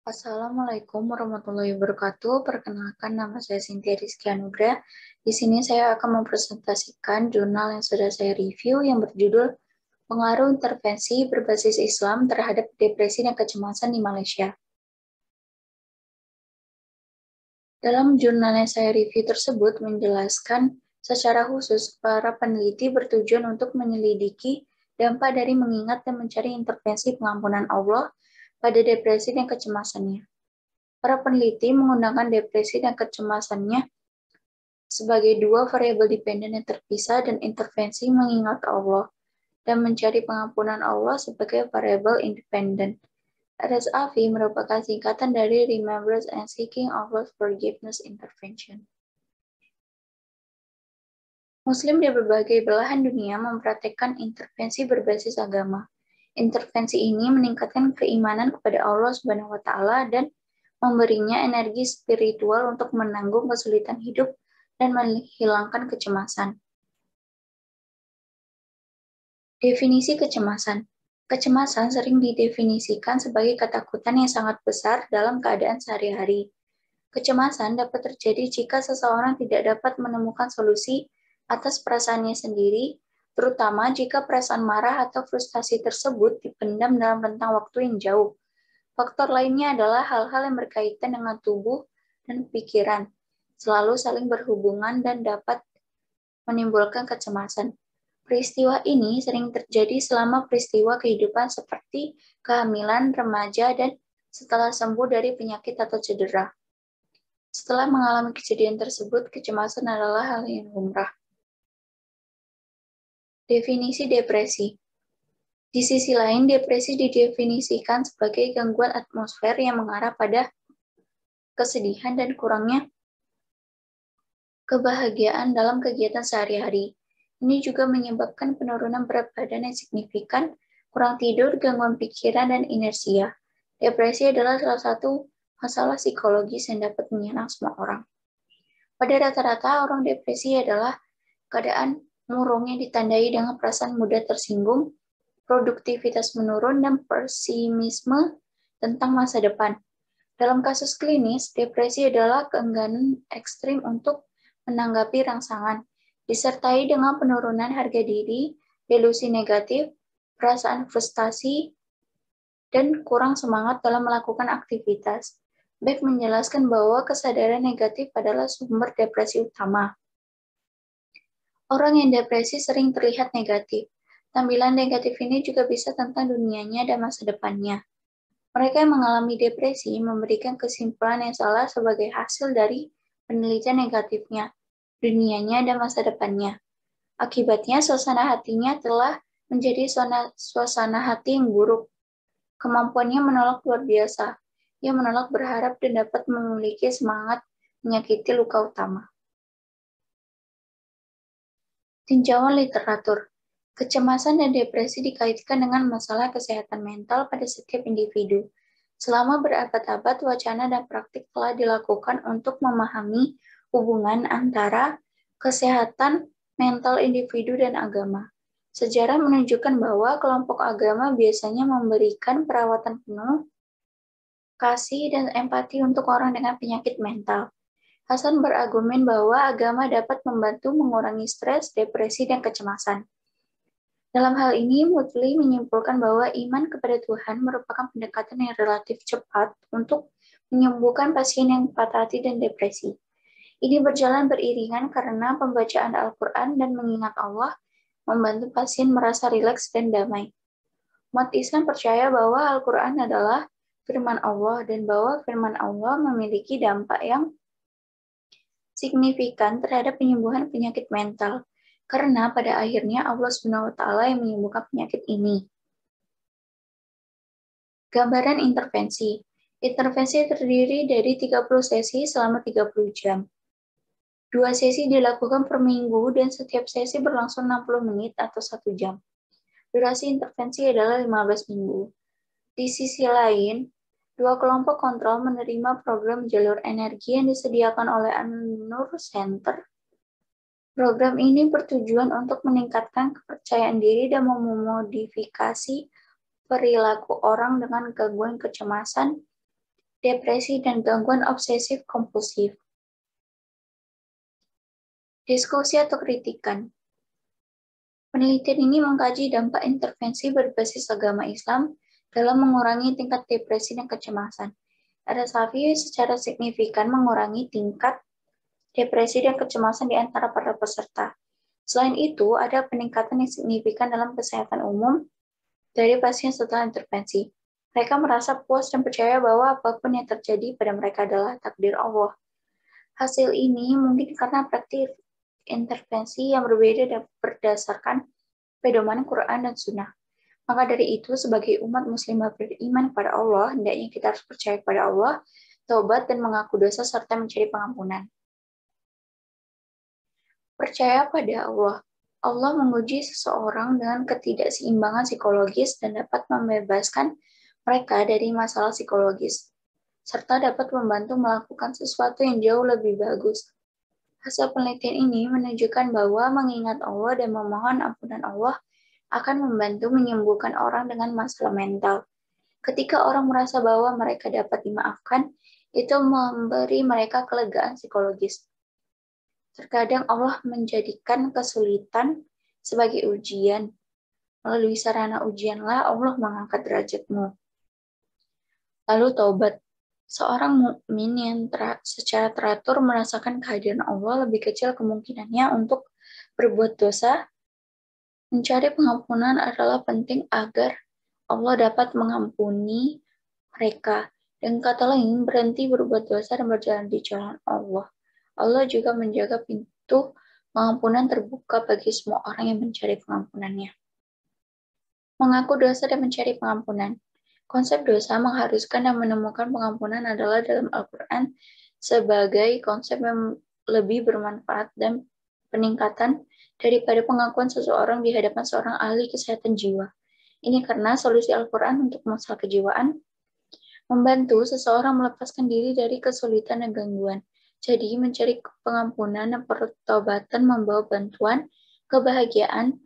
Assalamualaikum warahmatullahi wabarakatuh. Perkenalkan, nama saya Cynthia Rizky Anugrah. Di sini saya akan mempresentasikan jurnal yang sudah saya review yang berjudul Pengaruh Intervensi Berbasis Islam Terhadap Depresi dan Kecemasan di Malaysia. Dalam jurnal yang saya review tersebut menjelaskan secara khusus para peneliti bertujuan untuk menyelidiki dampak dari mengingat dan mencari intervensi pengampunan Allah pada depresi dan kecemasannya. Para peneliti menggunakan depresi dan kecemasannya sebagai dua variabel dependen yang terpisah dan intervensi mengingat Allah dan mencari pengampunan Allah sebagai variabel independen. RSAV merupakan singkatan dari Remembrance and Seeking Allah's Forgiveness Intervention. Muslim di berbagai belahan dunia mempraktikkan intervensi berbasis agama. Intervensi ini meningkatkan keimanan kepada Allah Subhanahu wa Ta'ala dan memberinya energi spiritual untuk menanggung kesulitan hidup dan menghilangkan kecemasan. Definisi kecemasan. Kecemasan sering didefinisikan sebagai ketakutan yang sangat besar dalam keadaan sehari-hari. Kecemasan dapat terjadi jika seseorang tidak dapat menemukan solusi atas perasaannya sendiri, terutama jika perasaan marah atau frustasi tersebut dipendam dalam rentang waktu yang jauh. Faktor lainnya adalah hal-hal yang berkaitan dengan tubuh dan pikiran, selalu saling berhubungan dan dapat menimbulkan kecemasan. Peristiwa ini sering terjadi selama peristiwa kehidupan seperti kehamilan, remaja, dan setelah sembuh dari penyakit atau cedera. Setelah mengalami kejadian tersebut, kecemasan adalah hal yang lumrah. Definisi depresi. Di sisi lain, depresi didefinisikan sebagai gangguan atmosfer yang mengarah pada kesedihan dan kurangnya kebahagiaan dalam kegiatan sehari-hari. Ini juga menyebabkan penurunan berat badan yang signifikan, kurang tidur, gangguan pikiran, dan inersia. Depresi adalah salah satu masalah psikologis yang dapat menyerang semua orang. Pada rata-rata, orang depresi adalah keadaan murung yang ditandai dengan perasaan mudah tersinggung, produktivitas menurun, dan pesimisme tentang masa depan. Dalam kasus klinis, depresi adalah keengganan ekstrim untuk menanggapi rangsangan, disertai dengan penurunan harga diri, delusi negatif, perasaan frustasi, dan kurang semangat dalam melakukan aktivitas. Beck menjelaskan bahwa kesadaran negatif adalah sumber depresi utama. Orang yang depresi sering terlihat negatif. Tampilan negatif ini juga bisa tentang dunianya dan masa depannya. Mereka yang mengalami depresi memberikan kesimpulan yang salah sebagai hasil dari penelitian negatifnya, dunianya, dan masa depannya. Akibatnya, suasana hatinya telah menjadi suasana hati yang buruk. Kemampuannya menolak luar biasa. Ia menolak berharap dan dapat memiliki semangat menyakiti luka utama. Tinjauan literatur. Kecemasan dan depresi dikaitkan dengan masalah kesehatan mental pada setiap individu. Selama berabad-abad, wacana dan praktik telah dilakukan untuk memahami hubungan antara kesehatan mental individu dan agama. Sejarah menunjukkan bahwa kelompok agama biasanya memberikan perawatan penuh, kasih, dan empati untuk orang dengan penyakit mental. Hasan berargumen bahwa agama dapat membantu mengurangi stres, depresi, dan kecemasan. Dalam hal ini, Motley menyimpulkan bahwa iman kepada Tuhan merupakan pendekatan yang relatif cepat untuk menyembuhkan pasien yang patah hati dan depresi. Ini berjalan beriringan karena pembacaan Al-Quran dan mengingat Allah membantu pasien merasa rileks dan damai. Umat Islam percaya bahwa Al-Quran adalah firman Allah dan bahwa firman Allah memiliki dampak yang signifikan terhadap penyembuhan penyakit mental. Karena pada akhirnya Allah SWT yang menyembuhkan penyakit ini. Gambaran intervensi. Intervensi terdiri dari 30 sesi selama 30 jam. 2 sesi dilakukan per minggu dan setiap sesi berlangsung 60 menit atau 1 jam. Durasi intervensi adalah 15 minggu. Di sisi lain, 2 kelompok kontrol menerima program jalur energi yang disediakan oleh An-Nur Center. Program ini bertujuan untuk meningkatkan kepercayaan diri dan memodifikasi perilaku orang dengan gangguan kecemasan, depresi, dan gangguan obsesif kompulsif. Diskusi atau kritikan. Penelitian ini mengkaji dampak intervensi berbasis agama Islam dalam mengurangi tingkat depresi dan kecemasan. Al-Safi secara signifikan mengurangi tingkat depresi dan kecemasan di antara para peserta. Selain itu, ada peningkatan yang signifikan dalam kesehatan umum dari pasien setelah intervensi. Mereka merasa puas dan percaya bahwa apapun yang terjadi pada mereka adalah takdir Allah. Hasil ini mungkin karena praktik intervensi yang berbeda dan berdasarkan pedoman Quran dan Sunnah. Maka dari itu, sebagai umat muslimah beriman kepada Allah, hendaknya kita harus percaya kepada Allah, taubat dan mengaku dosa serta mencari pengampunan. Percaya pada Allah. Allah menguji seseorang dengan ketidakseimbangan psikologis dan dapat membebaskan mereka dari masalah psikologis, serta dapat membantu melakukan sesuatu yang jauh lebih bagus. Hasil penelitian ini menunjukkan bahwa mengingat Allah dan memohon ampunan Allah akan membantu menyembuhkan orang dengan masalah mental. Ketika orang merasa bahwa mereka dapat dimaafkan, itu memberi mereka kelegaan psikologis. Terkadang Allah menjadikan kesulitan sebagai ujian. Melalui sarana ujianlah Allah mengangkat derajatmu. Lalu taubat. Seorang mukmin yang secara teratur merasakan kehadiran Allah lebih kecil kemungkinannya untuk berbuat dosa. Mencari pengampunan adalah penting agar Allah dapat mengampuni mereka. Dengan kata lain, berhenti berbuat dosa dan berjalan di jalan Allah. Allah juga menjaga pintu pengampunan terbuka bagi semua orang yang mencari pengampunannya. Mengaku dosa dan mencari pengampunan. Konsep dosa mengharuskan dan menemukan pengampunan adalah dalam Al-Quran sebagai konsep yang lebih bermanfaat dan peningkatan daripada pengakuan seseorang di hadapan seorang ahli kesehatan jiwa. Ini karena solusi Al-Quran untuk masalah kejiwaan membantu seseorang melepaskan diri dari kesulitan dan gangguan. Jadi, mencari pengampunan dan pertobatan membawa bantuan, kebahagiaan,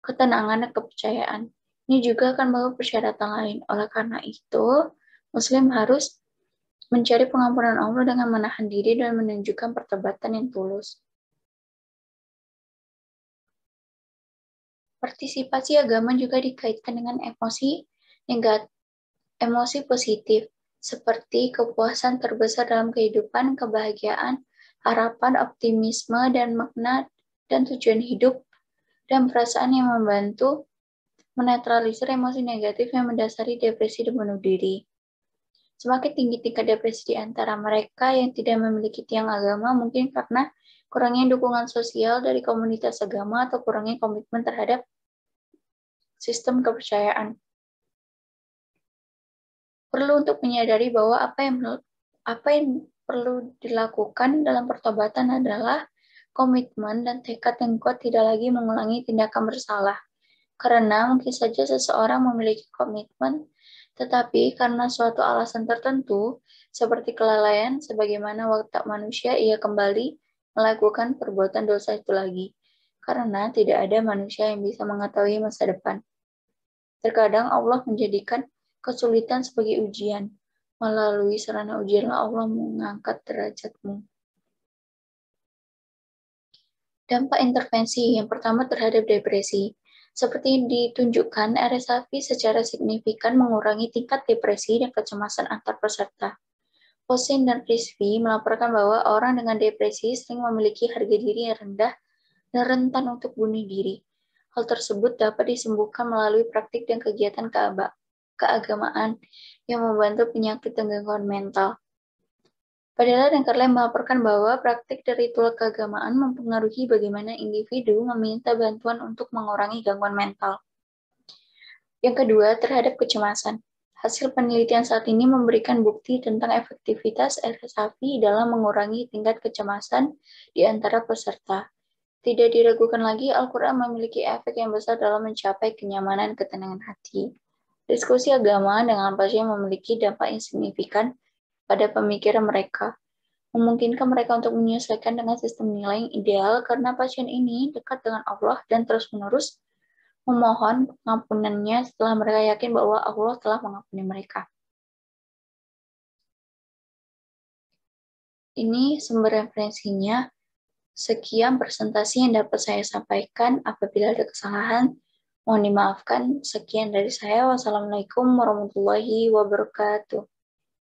ketenangan, dan kepercayaan. Ini juga akan membawa persyaratan lain. Oleh karena itu, Muslim harus mencari pengampunan Allah dengan menahan diri dan menunjukkan pertobatan yang tulus. Partisipasi agama juga dikaitkan dengan emosi negatif, emosi positif, seperti kepuasan terbesar dalam kehidupan, kebahagiaan, harapan, optimisme, dan makna dan tujuan hidup, dan perasaan yang membantu menetralisir emosi negatif yang mendasari depresi dan bunuh diri. Semakin tinggi tingkat depresi di antara mereka yang tidak memiliki tiang agama mungkin karena kurangnya dukungan sosial dari komunitas agama atau kurangnya komitmen terhadap sistem kepercayaan. Perlu untuk menyadari bahwa apa yang perlu dilakukan dalam pertobatan adalah komitmen dan tekad yang kuat tidak lagi mengulangi tindakan bersalah. Karena mungkin saja seseorang memiliki komitmen, tetapi karena suatu alasan tertentu, seperti kelalaian, sebagaimana watak manusia, ia kembali melakukan perbuatan dosa itu lagi. Karena tidak ada manusia yang bisa mengetahui masa depan. Terkadang Allah menjadikan kesulitan sebagai ujian. Melalui sarana ujianlah Allah mengangkat derajatmu. Dampak intervensi yang pertama terhadap depresi. Seperti ditunjukkan, RSAFI secara signifikan mengurangi tingkat depresi dan kecemasan antar peserta. Hosin dan Rizvi melaporkan bahwa orang dengan depresi sering memiliki harga diri yang rendah dan rentan untuk bunuh diri. Hal tersebut dapat disembuhkan melalui praktik dan kegiatan keagamaan yang membantu penyakit dan gangguan mental. Padahal dan Carlem melaporkan bahwa praktik dan ritual keagamaan mempengaruhi bagaimana individu meminta bantuan untuk mengurangi gangguan mental. Yang kedua, terhadap kecemasan. Hasil penelitian saat ini memberikan bukti tentang efektivitas RSAFI dalam mengurangi tingkat kecemasan di antara peserta. Tidak diragukan lagi, Al-Quran memiliki efek yang besar dalam mencapai kenyamanan ketenangan hati. Diskusi agama dengan pasien memiliki dampak yang signifikan pada pemikiran mereka, memungkinkan mereka untuk menyesuaikan dengan sistem nilai yang ideal karena pasien ini dekat dengan Allah dan terus-menerus memohon pengampunannya setelah mereka yakin bahwa Allah telah mengampuni mereka. Ini sumber referensinya. Sekian presentasi yang dapat saya sampaikan. Apabila ada kesalahan, mohon dimaafkan. Sekian dari saya. Wassalamualaikum warahmatullahi wabarakatuh.